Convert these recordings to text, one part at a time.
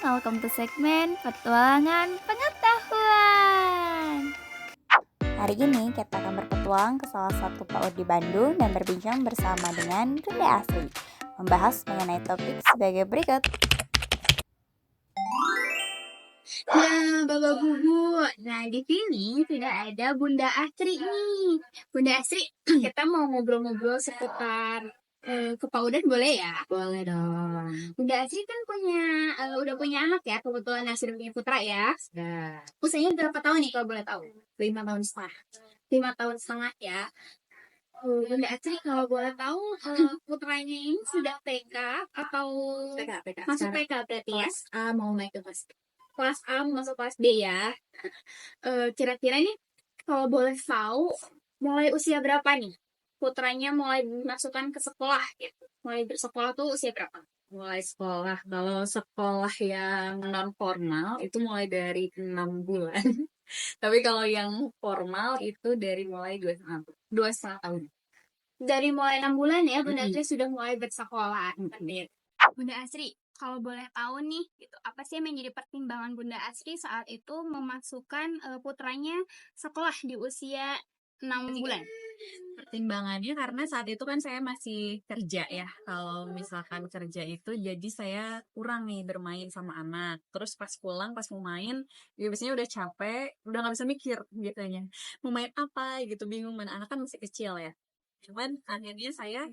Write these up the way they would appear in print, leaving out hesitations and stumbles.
welcome to segmen Petualangan Pengetahuan. Hari ini kita akan berpetualang ke salah satu PAUD di Bandung dan berbincang bersama dengan Bunda Asri, membahas mengenai topik sebagai berikut. Nah, Bapak Bubu, di sini sudah ada Bunda Asri nih. Bunda Asri, kita mau ngobrol-ngobrol seputar kepaudan boleh ya? Boleh dong. Bunda Asri kan udah punya anak ya, kebetulan Asri punya putra ya. Nah, Usianya berapa tahun nih kalau boleh tahu? 5 tahun setengah. 5 tahun setengah ya. Bunda Asri kalau boleh tahu putranya ini sudah TK atau PK. masuk TK berarti ya? Kelas A mau naik ke Kelas A masuk kelas B ya. Kira-kira nih kalau boleh tahu mulai usia berapa nih putranya mulai dimasukkan ke sekolah gitu. Mulai bersekolah tuh usia berapa? mulai sekolah. Kalau sekolah yang non formal itu mulai dari 6 bulan. Tapi kalau yang formal itu dari mulai 2,5 tahun. Dari mulai 6 bulan ya Bunda Mm-mm. Asri sudah mulai bersekolah. Mm-mm. Bunda Asri, kalau boleh tahu nih, gitu, apa sih yang menjadi pertimbangan Bunda Asri saat itu memasukkan putranya sekolah di usia 6 bulan? Pertimbangannya karena saat itu kan saya masih kerja ya. Kalau misalkan kerja itu jadi saya kurang nih bermain sama anak. Terus pas pulang, pas mau main, ya biasanya udah capek, udah nggak bisa mikir biasanya. Mau main apa gitu, bingung, mana anak kan masih kecil ya. Cuman akhirnya saya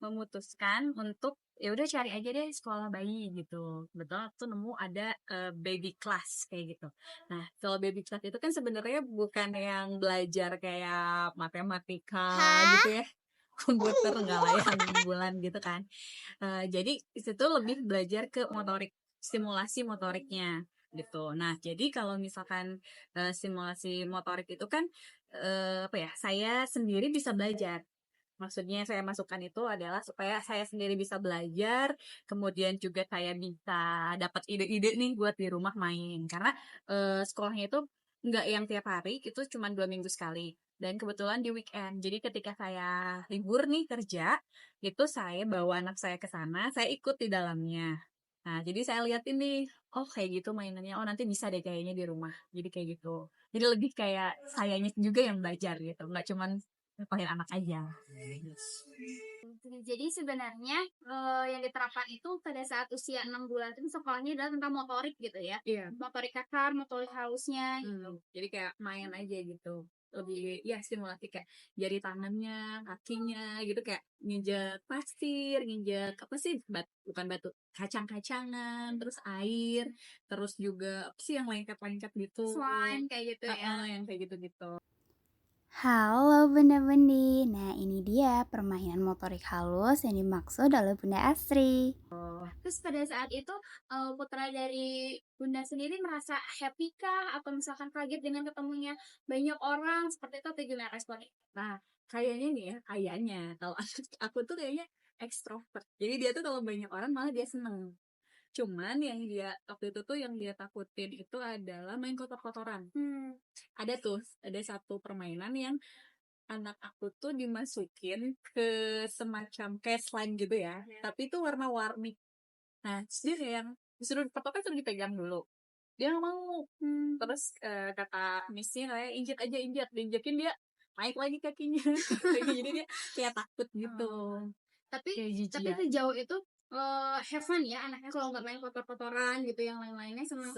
memutuskan untuk ya udah cari aja deh sekolah bayi gitu. Betul, aku nemu ada baby class kayak gitu. Nah, kalau baby class itu kan sebenarnya bukan yang belajar kayak matematika gitu ya, komputer nggak lah yang bulan gitu kan. Jadi itu lebih belajar ke motorik, stimulasi motoriknya gitu. Nah, jadi kalau misalkan stimulasi motorik itu kan apa ya? Saya sendiri bisa belajar. Maksudnya saya masukkan itu adalah supaya saya sendiri bisa belajar, kemudian juga saya bisa dapat ide-ide nih buat di rumah main. Karena sekolahnya itu nggak yang tiap hari, itu cuma 2 minggu sekali. Dan kebetulan di weekend. Jadi ketika saya libur nih kerja, itu saya bawa anak saya ke sana, saya ikut di dalamnya. Nah, jadi saya lihat ini, oh kayak gitu mainannya, oh nanti bisa deh kayaknya di rumah. Jadi kayak gitu. Jadi lebih kayak sayanya juga yang belajar gitu, nggak cuman ngapain anak aja. Jadi sebenarnya yang diterapkan itu pada saat usia 6 bulan itu sekolahnya adalah tentang motorik gitu ya. Iya. Motorik kasar, motorik halusnya. Jadi kayak main aja gitu. Lebih ya stimulasi kayak jari tangannya, kakinya gitu, kayak nginjak pasir, nginjak apa sih? Bukan batu, kacang-kacangan, terus air, terus juga apa sih yang lengket-lengket gitu. Slime kayak gitu ya. Yang kayak gitu-gitu. Halo Bunda Bendi, nah ini dia permainan motorik halus yang dimaksud oleh Bunda Asri. Terus pada saat itu putra dari Bunda sendiri merasa happy kah atau misalkan kaget dengan ketemunya banyak orang seperti itu atau gimana responnya? Nah, kayaknya nih ya, kayaknya kalau aku tuh kayaknya ekstrovert. Jadi dia tuh kalau banyak orang malah dia seneng. Cuman yang dia waktu itu tuh yang dia takutin itu adalah main kotor-kotoran. Ada tuh, ada satu permainan yang anak aku tuh dimasukin ke semacam kayak slime gitu ya, tapi itu warna-warni. Nah, terus dia kayak yang disuruh pertama suruh dipegang dulu. Dia nggak mau. Terus kata missnya kayak injek aja, diinjekin dia naik lagi kakinya. Jadi dia kayak takut gitu. Tapi Kayak tapi jijian. sejauh itu have fun ya anaknya kalau nggak main kotor-kotoran gitu yang lain-lainnya senang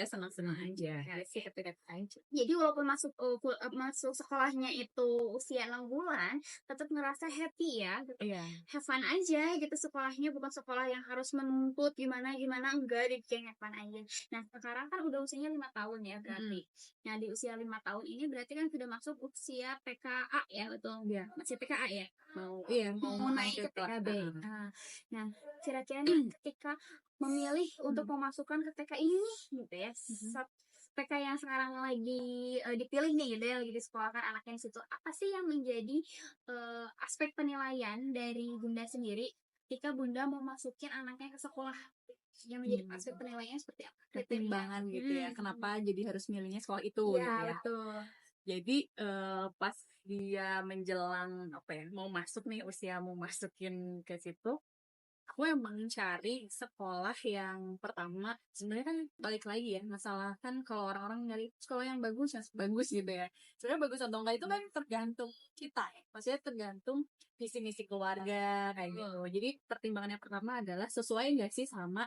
Senang-senang aja. Happy aja. jadi walaupun masuk sekolahnya itu usia 6 bulan tetap ngerasa happy ya gitu. Iya. Have fun aja gitu sekolahnya bukan sekolah yang harus menuntut gimana gimana enggak dibikin have fun aja. Nah sekarang kan udah usianya 5 tahun ya berarti. Nah di usia 5 tahun ini berarti kan sudah masuk usia PKA ya betul. Iya. Masih PKA ya. Mau naik ke kelas. TKB. Nah, kira-kira nih ketika memilih untuk memasukkan ke TK ini gitu ya. TK yang sekarang lagi dipilih nih gitu ya, lagi disekolahkan anaknya di situ. Apa sih yang menjadi aspek penilaian dari Bunda sendiri ketika Bunda mau masukin anaknya ke sekolah? Yang menjadi aspek penilaiannya seperti apa? Pertimbangan gitu ya. Kenapa jadi harus milihnya sekolah itu Iya, gitu ya. betul. Jadi pas dia menjelang apa ya, mau masuk nih usia mau masukin ke situ, Aku emang cari sekolah yang pertama, sebenarnya kan balik lagi ya, masalah kan kalau orang-orang nyari sekolah yang bagus gitu ya. Sebenarnya bagus atau enggak itu kan tergantung kita ya. Maksudnya tergantung visi misi keluarga kayak gitu. Jadi pertimbangan yang pertama adalah sesuai nggak sih sama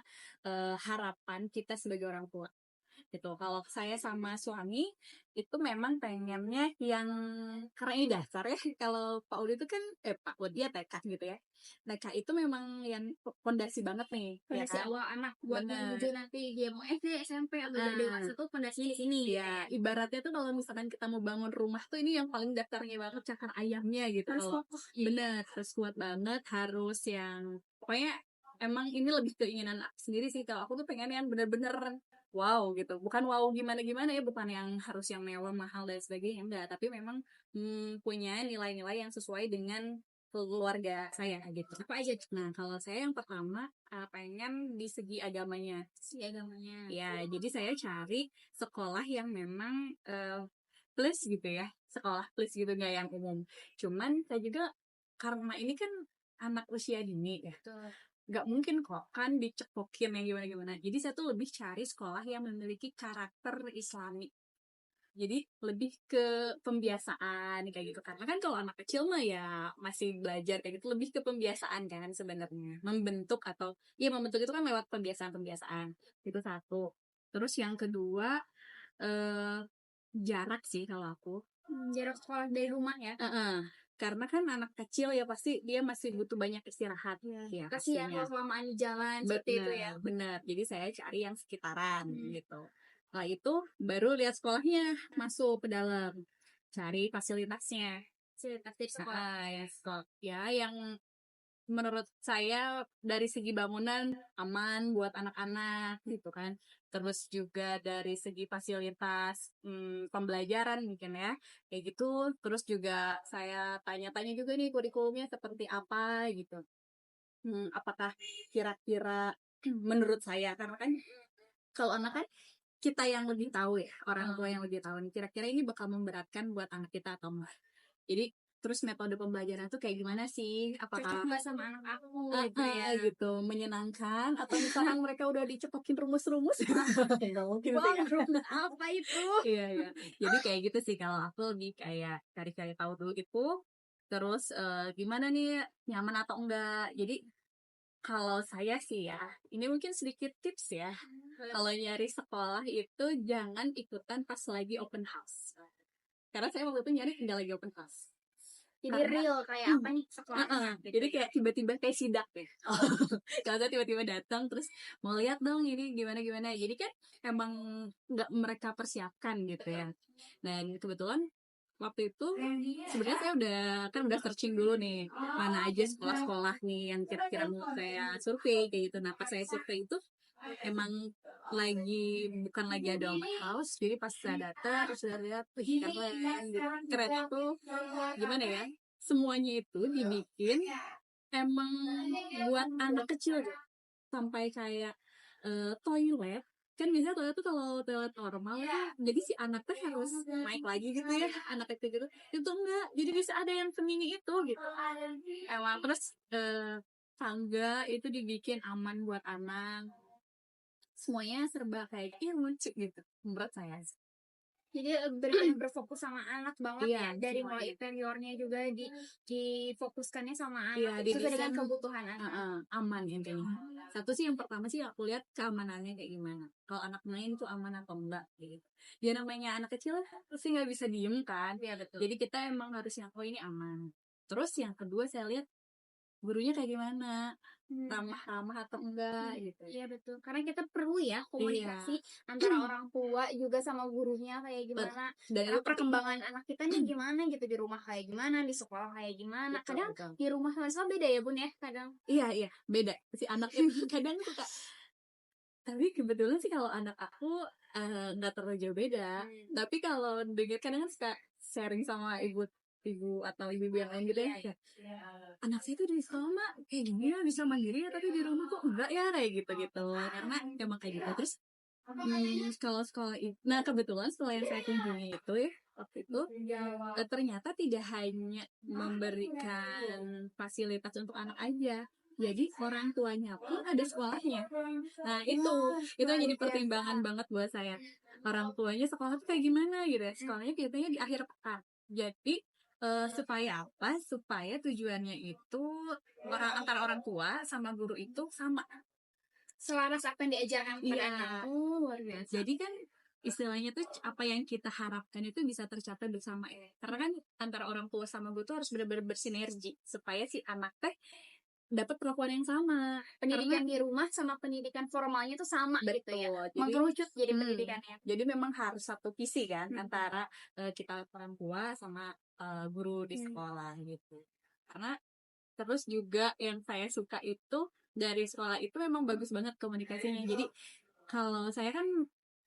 harapan kita sebagai orang tua gitu. Kalau saya sama suami itu memang pengennya yang karena ini dasar ya. Kalau Pak Udi itu kan Pak Udi ya TK gitu ya. TK itu memang yang pondasi banget nih, ya Fondasi kan? awal anak buat Bener. menuju nanti dia mau SD, SMP atau udah Ah. dewasa tuh fondasinya di sini. Ya, ibaratnya tuh kalau misalkan kita mau bangun rumah tuh ini yang paling dasarnya banget cakar ayamnya gitu. Harus Kalau kokoh. bener, harus kuat banget, harus yang pokoknya emang ini lebih keinginan aku sendiri sih. Kalau aku tuh pengen yang bener-bener wow gitu. Bukan wow gimana-gimana ya, bukan yang harus yang mewah, mahal dan sebagainya, enggak. Tapi memang punya nilai-nilai yang sesuai dengan keluarga saya gitu. Apa aja tuh? Nah, kalau saya yang pertama pengen di segi agamanya. Si agamanya. Ya, jadi saya cari sekolah yang memang plus gitu ya, sekolah plus gitu nggak yang umum. Cuman saya juga karena ini kan anak usia dini ya, Betul. nggak mungkin kok kan dicekokin yang gimana-gimana. Jadi saya tuh lebih cari sekolah yang memiliki karakter Islami. Jadi lebih ke pembiasaan kayak gitu. Karena kan kalau anak kecil mah ya masih belajar kayak gitu, lebih ke pembiasaan kan sebenarnya. Membentuk atau ya membentuk itu kan lewat pembiasaan-pembiasaan. Itu satu. Terus yang kedua jarak sih kalau aku. Jarak sekolah dari rumah ya. Karena kan anak kecil ya pasti dia masih butuh banyak istirahat. Ya, Kasihan pastinya. kalau kelamaan di jalan seperti itu ya. Benar. Jadi saya cari yang sekitaran gitu. Setelah itu baru lihat sekolahnya, masuk ke dalam, cari fasilitasnya. Fasilitas dari sekolah. Yang ya yang menurut saya dari segi bangunan aman buat anak-anak gitu kan. Terus juga dari segi fasilitas pembelajaran mungkin ya kayak gitu. Terus juga saya tanya-tanya juga nih kurikulumnya seperti apa gitu. Apakah kira-kira menurut saya karena kan kalau anak kan kita yang lebih tahu ya, orang tua yang lebih tahu nih kira-kira ini bakal memberatkan buat anak kita atau enggak. Jadi terus metode pembelajaran tuh kayak gimana sih? Cocok Apakah nggak sama anak aku gitu ya. gitu menyenangkan atau misalkan mereka udah dicepokin rumus-rumus? Nggak mungkin sih Wah, ya. rumus apa itu? Iya iya. Jadi kayak gitu sih kalau aku lebih kayak cari-cari tahu dulu itu. Terus gimana nih nyaman atau enggak? Jadi kalau saya sih ya, ini mungkin sedikit tips ya. Kalau nyari sekolah itu jangan ikutan pas lagi open house. Karena saya waktu itu nyari nggak lagi open house. Jadi real kayak apa nih sekolahnya? Jadi kayak tiba-tiba kayak sidak deh. Kalau saya tiba-tiba datang terus mau lihat dong ini gimana-gimana. Jadi kan emang nggak mereka persiapkan gitu ya. Dan kebetulan waktu itu sebenarnya saya udah searching dulu nih mana aja sekolah-sekolah nih yang kira-kira mau saya survei kayak gitu. Nah pas saya survei itu emang bukan lagi ada open house, jadi pas saya datang terus saya lihat keren tuh gimana ya, semuanya itu dibikin emang buat anak kecil deh. Sampai kayak toilet kan biasanya toilet tuh kalau toilet normal kan jadi si anak tuh harus naik lagi gitu ya, anak kecil gitu itu enggak, jadi bisa ada yang semini itu gitu emang. Terus tangga itu dibikin aman buat anak, semuanya serba kayak lucu gitu menurut saya. Jadi benar-benar berfokus sama anak banget Iya, ya. Dari semuanya. mulai interiornya juga difokuskannya sama Iya, anak. Sesuai dengan didesain kebutuhan anak. aman intinya. Satu sih yang pertama sih aku lihat keamanannya kayak gimana. Kalau anak main tuh aman atau enggak gitu. Dia namanya anak kecil pasti nggak bisa diem kan. Iya betul. Jadi kita emang harus yang ini aman. Terus yang kedua saya lihat gurunya kayak gimana, ramah-ramah atau enggak gitu. Iya betul. Karena kita perlu ya komunikasi antara orang tua juga sama gurunya kayak gimana. Dan Karena perkembangan anak kita nih gimana gitu, di rumah kayak gimana, di sekolah kayak gimana. Kadang di rumah sama sekolah beda ya Bun ya kadang. Iya beda si anak itu kadang suka. Tapi kebetulan sih kalau anak aku nggak terlalu jauh beda. Tapi kalau dengar kadang kan suka sharing sama ibu atau ibu yang lain gitu ya. Anak saya tuh di sekolah mah kayak gini ya bisa mandiri ya, tapi di rumah kok enggak ya kayak gitu. Karena emang kayak gitu. Terus kalau sekolah itu, nah kebetulan setelah yang saya kunjungi itu ya waktu itu ternyata tidak hanya memberikan fasilitas untuk anak aja, Jadi orang tuanya pun ada sekolahnya. Nah, itu yang jadi pertimbangan banget buat saya. Orang tuanya sekolah tuh kayak gimana gitu ya. Sekolahnya biasanya di akhir pekan. Jadi supaya apa? Supaya tujuannya itu antara orang tua sama guru itu sama. Selaras apa yang diajarkan kepada Iya. anak. Oh, luar biasa. Jadi kan istilahnya tuh apa yang kita harapkan itu bisa tercapai bersama ya. Karena kan antara orang tua sama guru tuh harus benar-benar bersinergi supaya si anak teh dapat perlakuan yang sama. Pendidikan di rumah sama pendidikan formalnya itu sama gitu ya. Betul. Mengerucut jadi Hmm. pendidikannya. Jadi memang harus satu visi kan antara kita orang tua sama guru di sekolah gitu. Karena terus juga yang saya suka itu dari sekolah itu memang bagus banget komunikasinya. Jadi kalau saya kan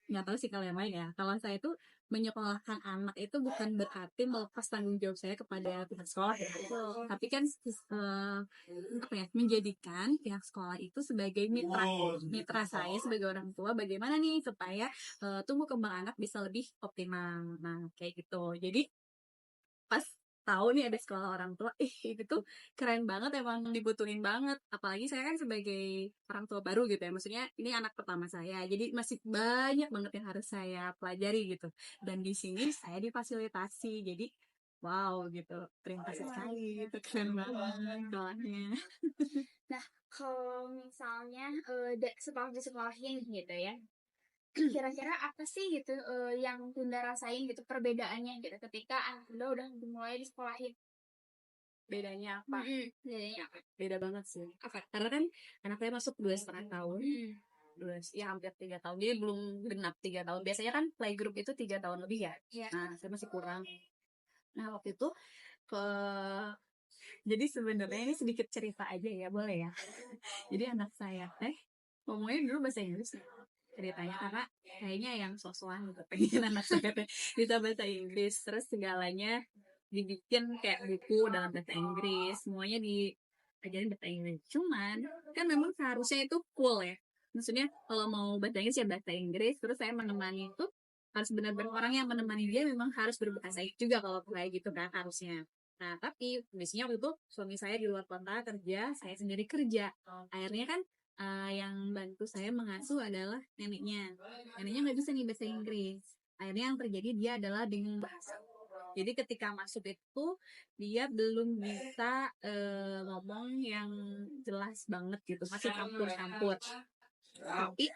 nggak tahu sih kalau yang lain ya. Kalau saya tuh menyekolahkan anak itu bukan berarti melepas tanggung jawab saya kepada pihak sekolah ya. Tapi kan apa ya, menjadikan pihak sekolah itu sebagai mitra saya sebagai orang tua. Bagaimana nih supaya tumbuh kembang anak bisa lebih optimal. Nah kayak gitu. Jadi pas tahu nih ada sekolah orang tua, itu tuh keren banget, emang dibutuhin banget. Apalagi saya kan sebagai orang tua baru gitu ya, maksudnya ini anak pertama saya, jadi masih banyak banget yang harus saya pelajari gitu. Dan di sini saya difasilitasi, jadi wow gitu, terima kasih sekali, itu keren banget sekolahnya. Nah, kalau misalnya sekolah di sekolahin gitu ya, kira-kira apa sih gitu yang Bunda rasain gitu perbedaannya gitu ketika anak Bunda udah mulai di sekolahin? Bedanya apa? Bedanya apa? Beda banget sih. Karena kan anak saya masuk 2,5 tahun. Ya hampir 3 tahun, jadi belum genap 3 tahun. Biasanya kan playgroup itu 3 tahun lebih ya. Iya. Nah, saya masih kurang. Nah, waktu itu ke jadi sebenarnya ini sedikit cerita aja ya, boleh ya. Jadi anak saya teh ngomongnya dulu bahasa Inggris ya, ceritanya, karena kayaknya yang sosokan gitu pengen anak saya teh bisa bahasa Inggris, terus segalanya dibikin kayak buku dalam bahasa Inggris, semuanya diajarin bahasa Inggris. Cuman kan memang seharusnya itu full ya, maksudnya kalau mau bahasa Inggris ya bahasa Inggris, terus saya menemani itu harus benar-benar orang yang menemani dia memang harus berbahasa Inggris juga kalau kayak gitu kan harusnya. Nah tapi kondisinya waktu itu suami saya di luar kota kerja, saya sendiri kerja. Akhirnya kan yang bantu saya mengasuh adalah neneknya. Neneknya nggak bisa nih bahasa Inggris. Akhirnya yang terjadi dia adalah bingung bahasa. Jadi ketika masuk itu dia belum bisa ngomong yang jelas banget gitu, masih campur-campur. Tapi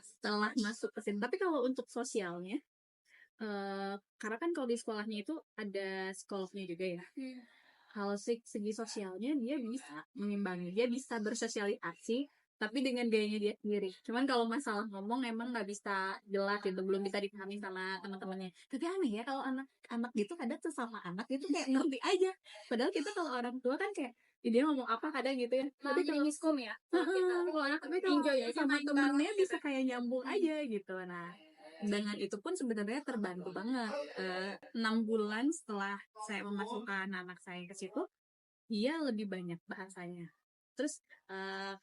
setelah masuk ke sini, tapi kalau untuk sosialnya, karena kan kalau di sekolahnya itu ada psikolognya juga ya. Kalau segi sosialnya dia bisa mengimbangi, dia bisa bersosialisasi, tapi dengan gayanya dia sendiri. Cuman kalau masalah ngomong emang nggak bisa jelas gitu, belum bisa dipahami sama teman-temannya. Tapi aneh ya kalau anak-anak gitu kadang sesama anak itu kayak ngerti aja. Padahal kita kalau orang tua kan kayak dia ngomong apa kadang gitu ya. Tapi kalau miskom ya. Kalau anak tapi kalau sama temennya bisa kayak nyambung aja gitu. Nah, dengan itu pun sebenarnya terbantu banget. 6 bulan setelah saya memasukkan anak saya ke situ, dia lebih banyak bahasanya. Terus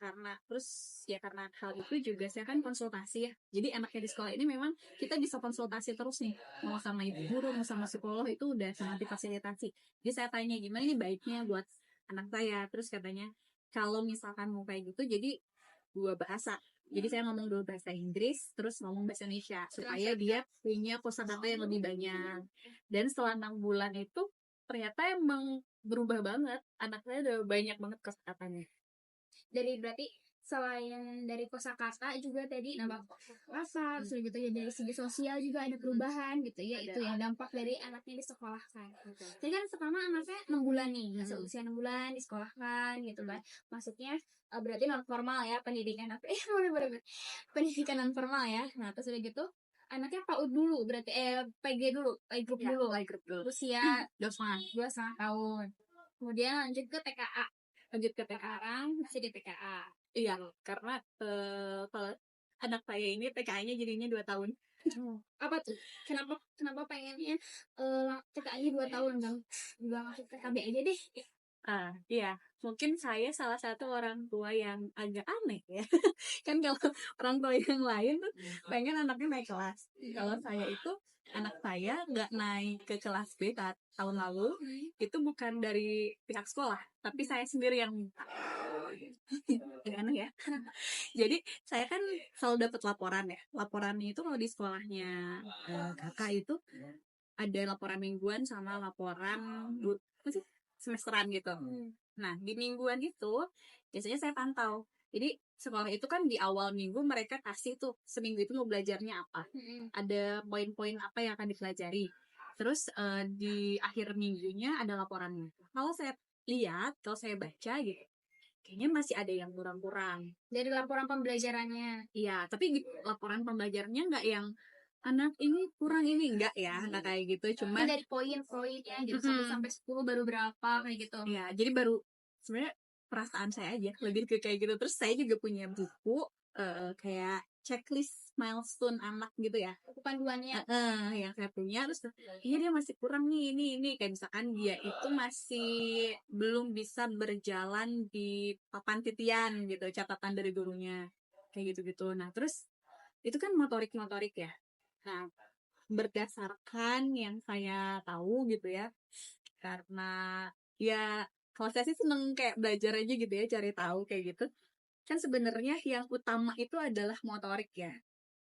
karena hal itu juga saya kan konsultasi ya. Jadi enaknya di sekolah ini memang kita bisa konsultasi terus nih, mau sama ibu guru, mau sama psikolog itu udah sangat difasilitasi. Jadi saya tanya gimana nih baiknya buat anak saya. Terus katanya kalau misalkan mau kayak gitu, jadi 2 bahasa. Jadi saya ngomong dulu bahasa Inggris, terus ngomong bahasa Indonesia supaya dia punya kosakata yang lebih banyak. Dan setelah 6 bulan itu ternyata emang berubah banget. Anak saya udah banyak banget kosakatanya. Berarti selain dari kosakata juga tadi nambah kosakata, terus gitu ya dari segi sosial juga ada perubahan gitu ya. Itu yang dampak dari anaknya disekolahkan. Jadi kan sekarang anaknya 6 bulan nih, usia 6 bulan disekolahkan gitu kan. Maksudnya berarti non formal ya pendidikan apa? Pendidikan non formal ya. Nah, terus udah gitu anaknya PAUD dulu berarti PG dulu, playgroup dulu. Usia 2,5 tahun. Kemudian lanjut ke TKA. Sekarang masih di TKA. Iya, karena kalau anak saya ini TKA-nya jadinya 2 tahun. Apa tuh? Kenapa pengennya TKA-nya 2 tahun, Bang? Juga masuk TKB aja deh. Iya, mungkin saya salah satu orang tua yang agak aneh ya. Kan kalau orang tua yang lain tuh pengen anaknya naik kelas. Kalau saya itu anak saya nggak naik ke kelas B tahun lalu itu bukan dari pihak sekolah, tapi saya sendiri yang minta. Agak aneh ya. Jadi saya kan selalu dapat laporan ya. Laporannya itu kalau di sekolahnya kakak itu ada laporan mingguan sama laporan apa sih, semesteran gitu. Nah, di mingguan itu biasanya saya pantau. Jadi sekolah itu kan di awal minggu mereka kasih tuh seminggu itu mau belajarnya apa. Ada poin-poin apa yang akan dipelajari. Terus di akhir minggunya ada laporannya. Kalau saya lihat, kalau saya baca gitu, kayaknya masih ada yang kurang-kurang. Dari laporan pembelajarannya. Iya, tapi di laporan pembelajarannya nggak yang anak ini kurang ini enggak ya, nggak kayak gitu. Cuman Dari poin-poinnya gitu 1 sampai 10 baru berapa kayak gitu. ya, jadi baru sebenarnya perasaan saya aja lebih ke kayak gitu. Terus saya juga punya buku kayak checklist milestone anak gitu ya. Panduannya. Yang saya punya terus iya dia masih kurang nih ini kayak misalkan dia itu masih belum bisa berjalan di papan titian gitu, catatan dari gurunya kayak gitu-gitu. Nah, terus itu kan motorik ya. Nah, berdasarkan yang saya tahu gitu ya, karena ya kalau saya sih seneng kayak belajar aja gitu ya, cari tahu kayak gitu. Kan sebenarnya yang utama itu adalah motorik ya.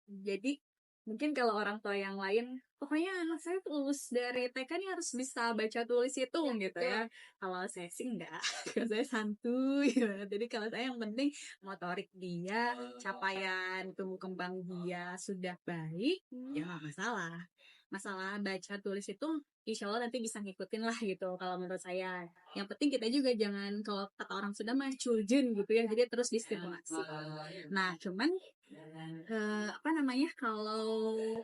Jadi mungkin kalau orang tua yang lain, pokoknya anak saya lulus dari TK nih harus bisa baca tulis hitung gitu ya. Kalau saya sih enggak, kalau saya santuy banget. Jadi kalau saya yang penting motorik dia, capaian tumbuh kembang dia sudah baik, ya nggak masalah. Masalah baca tulis itu insya Allah nanti bisa ngikutin lah gitu kalau menurut saya. Yang penting kita juga jangan, kalau kata orang Sunda mah culjen gitu ya, jadi terus distimulasi. Nah, cuman apa namanya, kalau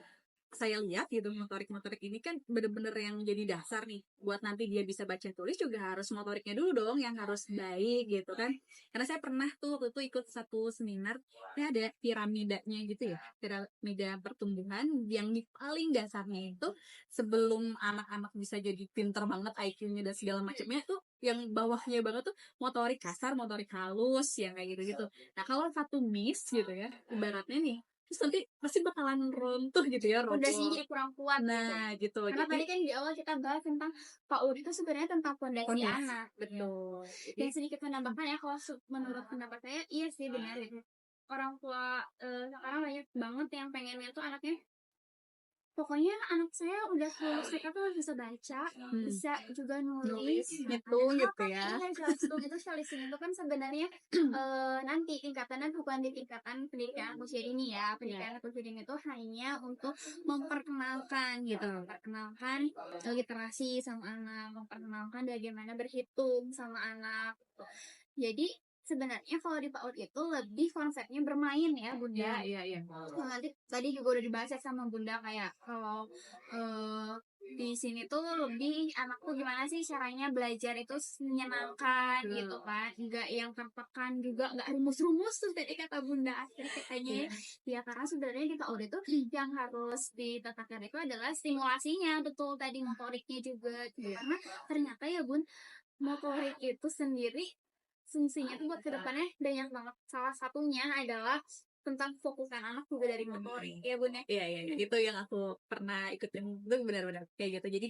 saya lihat gitu motorik-motorik ini kan bener-bener yang jadi dasar nih buat nanti dia bisa baca tulis, juga harus motoriknya dulu dong yang harus baik gitu kan. Karena saya pernah tuh waktu itu ikut satu seminar, ini ada piramidanya gitu ya, piramida pertumbuhan yang di paling dasarnya itu sebelum anak-anak bisa jadi pinter banget IQ-nya dan segala macamnya tuh, yang bawahnya banget tuh motorik kasar, motorik halus, yang kayak gitu-gitu. Nah, kalau satu miss gitu ya, ibaratnya nih, terus nanti pasti bakalan runtuh gitu ya, Udah sih roboh. jadi kurang kuat Nah, gitu. Karena Jadi, tadi kan di awal kita bahas tentang PAUD itu sebenarnya tentang fondasi Fondasi. anak. betul. Dan Jadi, sedikit menambahkan ya, kalau menurut pendapat saya, iya sih benar gitu. Orang tua sekarang banyak banget yang pengennya tuh anaknya, pokoknya anak saya udah lulus TK tuh bisa baca, bisa juga nulis, ngitung gitu ya. Iya, Shalistung itu Shalistung itu kan sebenarnya nanti tingkatannya bukan di tingkatan pendidikan usia dini ya. Pendidikan usia dini itu hanya untuk memperkenalkan gitu, memperkenalkan literasi sama anak, memperkenalkan bagaimana berhitung sama anak. Jadi sebenarnya kalau di PAUD itu lebih konsepnya bermain ya Bunda. Iya. Nah, nanti tadi juga udah dibahas ya sama Bunda, kayak kalau di sini tuh lebih anak tuh gimana sih caranya belajar itu menyenangkan gitu kan, nggak yang tertekan juga, nggak rumus-rumus tuh tadi kata Bunda akhir katanya. Ya karena sebenarnya di PAUD itu yang harus ditetapkan itu adalah stimulasinya, betul tadi motoriknya juga. Karena ternyata ya Bun, motorik itu sendiri fungsinya tuh buat kedepannya banyak banget. Salah satunya adalah tentang fokusan anak juga dari motorik ya Bun ya. Iya. Itu yang aku pernah ikutin, itu benar-benar kayak gitu. Jadi,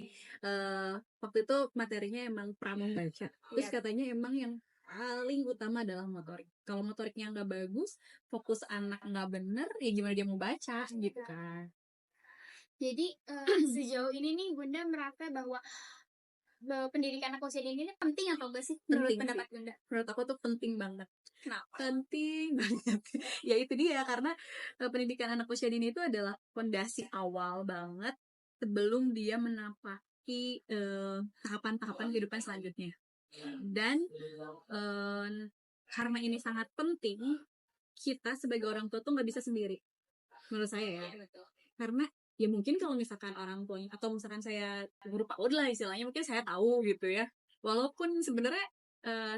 waktu itu materinya emang pramembaca. Terus katanya emang yang paling utama adalah motorik. Kalau motoriknya nggak bagus, fokus anak nggak bener, ya gimana dia mau baca gitu kan. Jadi sejauh ini nih Bunda merasa bahwa pendidikan anak usia dini ini penting atau enggak sih menurut Penting pendapat sih. Bunda? Menurut aku tuh penting banget. Kenapa? Penting banget. Ya itu dia, karena pendidikan anak usia dini itu adalah fondasi awal banget sebelum dia menapaki tahapan-tahapan kehidupan selanjutnya. Dan karena ini sangat penting, kita sebagai orang tua tuh nggak bisa sendiri, menurut saya ya. Karena ya mungkin kalau misalkan orang tuanya, atau misalkan saya guru PAUD lah istilahnya, mungkin saya tahu gitu ya. Walaupun sebenarnya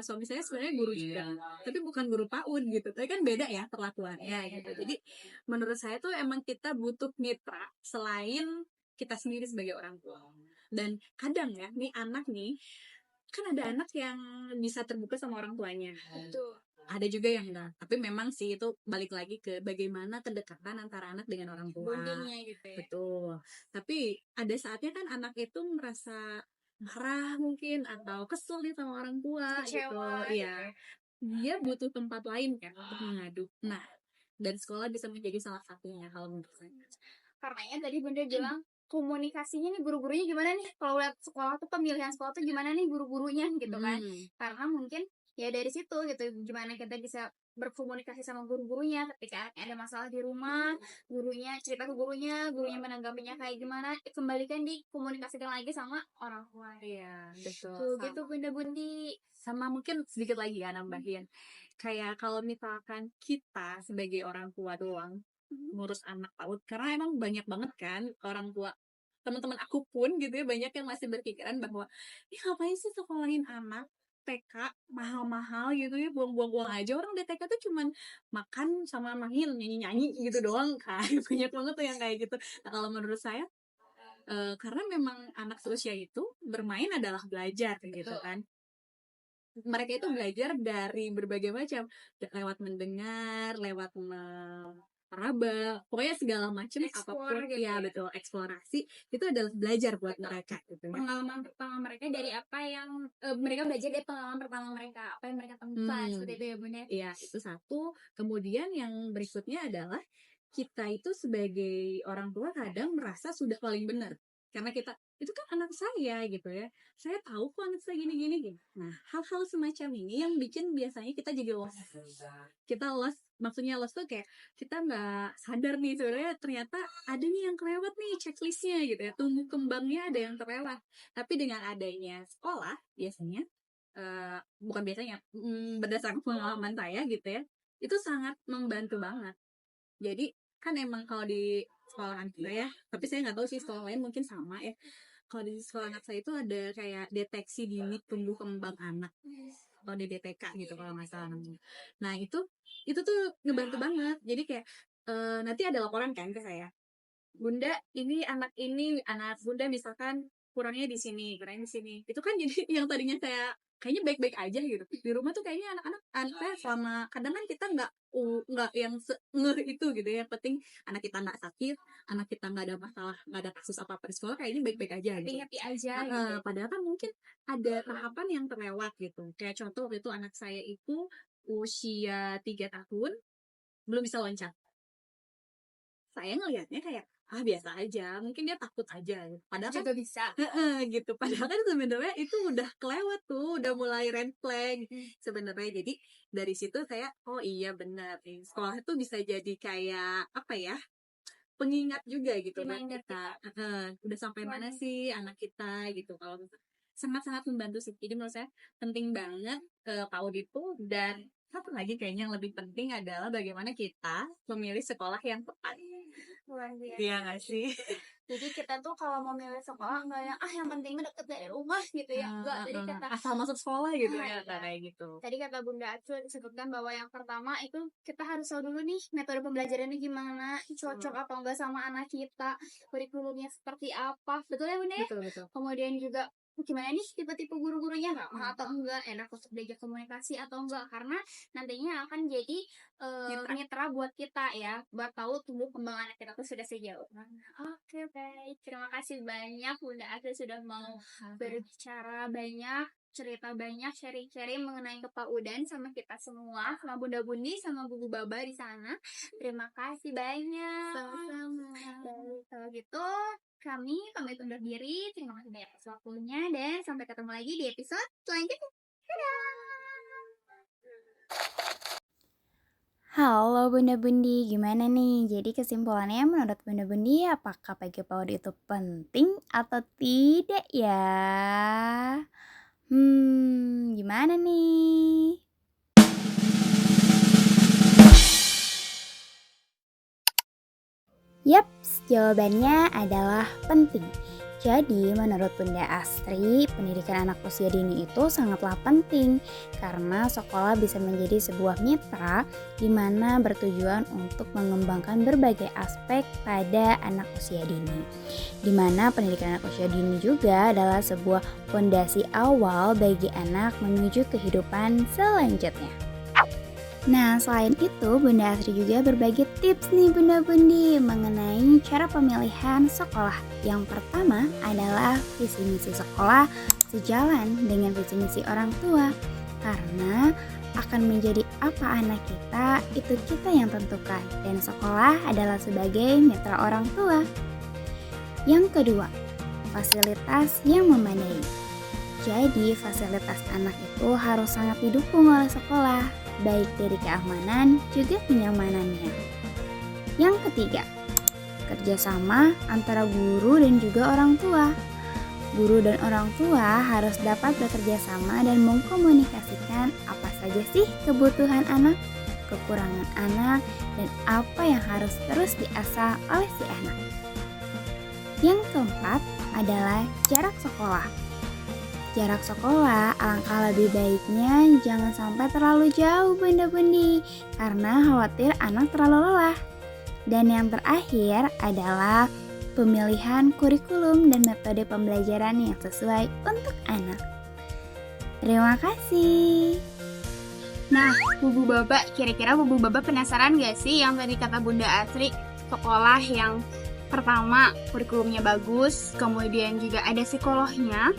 suami saya sebenarnya guru juga, tapi bukan guru PAUD gitu. Tapi kan beda ya perlakuannya gitu. Jadi menurut saya tuh emang kita butuh mitra selain kita sendiri sebagai orang tua. Dan kadang ya, nih anak nih kan ada anak yang bisa terbuka sama orang tuanya. Betul. Ada juga yang enggak. Tapi memang sih itu balik lagi ke bagaimana kedekatan antara anak dengan orang tua. Bondingnya gitu ya. Betul. Tapi ada saatnya kan anak itu merasa marah mungkin atau kesel nih sama orang tua gitu. Kecewa gitu Iya. ya. Dia butuh tempat lain kan untuk mengadu. Nah, dan sekolah bisa menjadi salah satunya kalau menurut saya. Karena tadi Bunda bilang komunikasinya nih guru-gurunya gimana nih, kalau lihat sekolah tuh pemilihan sekolah tuh gimana nih guru-gurunya gitu kan. Karena mungkin ya dari situ gitu gimana kita bisa berkomunikasi sama guru-gurunya ketika ada masalah di rumah, gurunya cerita ke gurunya menanggapinya kayak gimana, kembalikan dikomunikasikan lagi sama orang tua. Iya, betul. Tuh gitu Bunda Bundi. Sama mungkin sedikit lagi ya nambahin. Kayak kalau misalkan kita sebagai orang tua doang ngurus anak PAUD, karena emang banyak banget kan orang tua, teman-teman aku pun gitu ya, banyak yang masih berpikiran bahwa ih ngapain sih sekolahin anak TK mahal-mahal gitu ya, buang-buang uang aja, orang di TK tuh cuman makan sama main nyanyi-nyanyi gitu doang kan. Banyak banget tuh yang kayak gitu. Nah, kalau menurut saya karena memang anak seusia itu bermain adalah belajar gitu kan. Mereka itu belajar dari berbagai macam, lewat mendengar, lewat meraba, pokoknya segala macam Explore apapun gitu ya, ya. betul, eksplorasi itu adalah belajar buat mereka gitu ya. Pengalaman pertama mereka dari apa yang mereka belajar dari pengalaman pertama mereka, apa yang mereka temukan seperti itu ya Bunda. Iya, itu satu. Kemudian yang berikutnya adalah kita itu sebagai orang tua kadang merasa sudah paling benar. Karena kita, itu kan anak saya gitu ya. Saya tahu kok anak saya gini-gini. Nah, hal-hal semacam ini yang bikin biasanya kita jadi lost. Kita lost, maksudnya lost tuh kayak kita nggak sadar nih sebenarnya ternyata ada nih yang kelewat nih checklistnya gitu ya. Tumbuh kembangnya ada yang terlewat. Tapi dengan adanya sekolah biasanya, bukan biasanya, berdasarkan pengalaman saya gitu ya, itu sangat membantu banget. Jadi kan emang kalau di sekolahan kita ya, tapi saya nggak tahu sih sekolah lain mungkin sama ya. Kalau di sekolah anak saya itu ada kayak deteksi dini tumbuh kembang anak, atau di DTK gitu kalau nggak salah namanya. Nah itu tuh ngebantu banget. Jadi kayak nanti ada laporan kan ke saya, Bunda, ini anak Bunda misalkan kurangnya di sini, kurangnya di sini. Itu kan jadi yang tadinya saya kayaknya baik-baik aja gitu. Di rumah tuh kayaknya anaknya selama kadang kan kita nggak yang ngeh itu gitu ya. Yang penting anak kita nggak sakit, anak kita nggak ada masalah, nggak ada kasus apa-apa di sekolah, kayaknya baik-baik aja gitu. Happy aja gitu. Padahal kan mungkin ada tahapan yang terlewat gitu. Kayak contoh waktu itu anak saya itu usia 3 tahun belum bisa loncat. Saya ngelihatnya kayak biasa aja, mungkin dia takut aja. Padahal kan Juga bisa. gitu. Padahal kan sebenarnya itu udah kelewat tuh, udah mulai red flag sebenarnya. Jadi dari situ saya, oh iya benar, sekolah itu bisa jadi kayak apa ya? Pengingat juga gitu buat Reminder kita. Udah sampai mana sih anak kita gitu. Kalau sangat-sangat membantu sih. Jadi menurut saya penting banget PAUD itu. Dan satu lagi kayaknya yang lebih penting adalah bagaimana kita memilih sekolah yang tepat. Luar biasa. Iya nggak sih? Jadi kita tuh kalau mau milih sekolah nggak yang penting deket dari rumah gitu ya. Enggak, tadi kata asal masuk sekolah gitu ya, ya, kayak gitu. Tadi kata Bunda Acu disebutkan bahwa yang pertama itu kita harus tahu dulu nih metode pembelajarannya gimana, cocok apa enggak sama anak kita, kurikulumnya seperti apa. Betul ya Bunda ya? Betul. Kemudian juga gimana nih tipe-tipe guru-gurunya ramah atau enggak, enak untuk belajar komunikasi atau enggak, karena nantinya akan jadi mitra buat kita ya, buat tahu tumbuh kembang anak kita tuh sudah sejauh mana. Oke, baik, terima kasih banyak Bunda Asa sudah mau berbicara banyak, cerita banyak, sharing-sharing mengenai kepaudan sama kita semua, sama Bunda Bundi, sama Bu Baba di sana. Terima kasih banyak. Sama-sama. Baik, kalau gitu kami pamit undur diri. Terima kasih banyak atas waktunya dan sampai ketemu lagi di episode selanjutnya. Dadah. Halo Bunda Bundi, gimana nih? Jadi kesimpulannya menurut Bunda Bundi, apakah PG PAUD itu penting atau tidak ya? Gimana nih? Yaps, jawabannya adalah penting. Jadi, menurut Bunda Astri, pendidikan anak usia dini itu sangatlah penting karena sekolah bisa menjadi sebuah mitra di mana bertujuan untuk mengembangkan berbagai aspek pada anak usia dini. Di mana pendidikan anak usia dini juga adalah sebuah fondasi awal bagi anak menuju kehidupan selanjutnya. Nah, selain itu, Bunda Asri juga berbagi tips nih Bunda-Bundi mengenai cara pemilihan sekolah. Yang pertama adalah visi misi sekolah sejalan dengan visi misi orang tua. Karena akan menjadi apa anak kita, itu kita yang tentukan. Dan sekolah adalah sebagai mitra orang tua. Yang kedua, fasilitas yang memadai. Jadi, fasilitas anak itu harus sangat didukung oleh sekolah, baik dari keamanan juga kenyamanannya. Yang ketiga, kerjasama antara guru dan juga orang tua. Guru dan orang tua harus dapat bekerja sama dan mengkomunikasikan apa saja sih kebutuhan anak, kekurangan anak, dan apa yang harus terus diasah oleh si anak. Yang keempat adalah jarak sekolah. Jarak sekolah alangkah lebih baiknya jangan sampai terlalu jauh Bunda-Bundi karena khawatir anak terlalu lelah. Dan yang terakhir adalah pemilihan kurikulum dan metode pembelajaran yang sesuai untuk anak. Terima kasih. Nah, Bubu Baba, kira-kira Bubu Baba penasaran gak sih yang tadi kata Bunda Asri, sekolah yang pertama kurikulumnya bagus, kemudian juga ada psikolognya,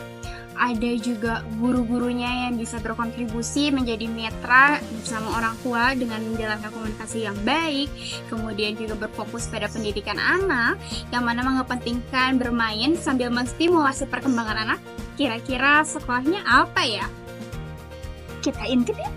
ada juga guru-gurunya yang bisa berkontribusi menjadi mitra bersama orang tua dengan menjalankan komunikasi yang baik, kemudian juga berfokus pada pendidikan anak yang mana mengepentingkan bermain sambil menstimulasi perkembangan anak. Kira-kira sekolahnya apa ya? Kita intip ya.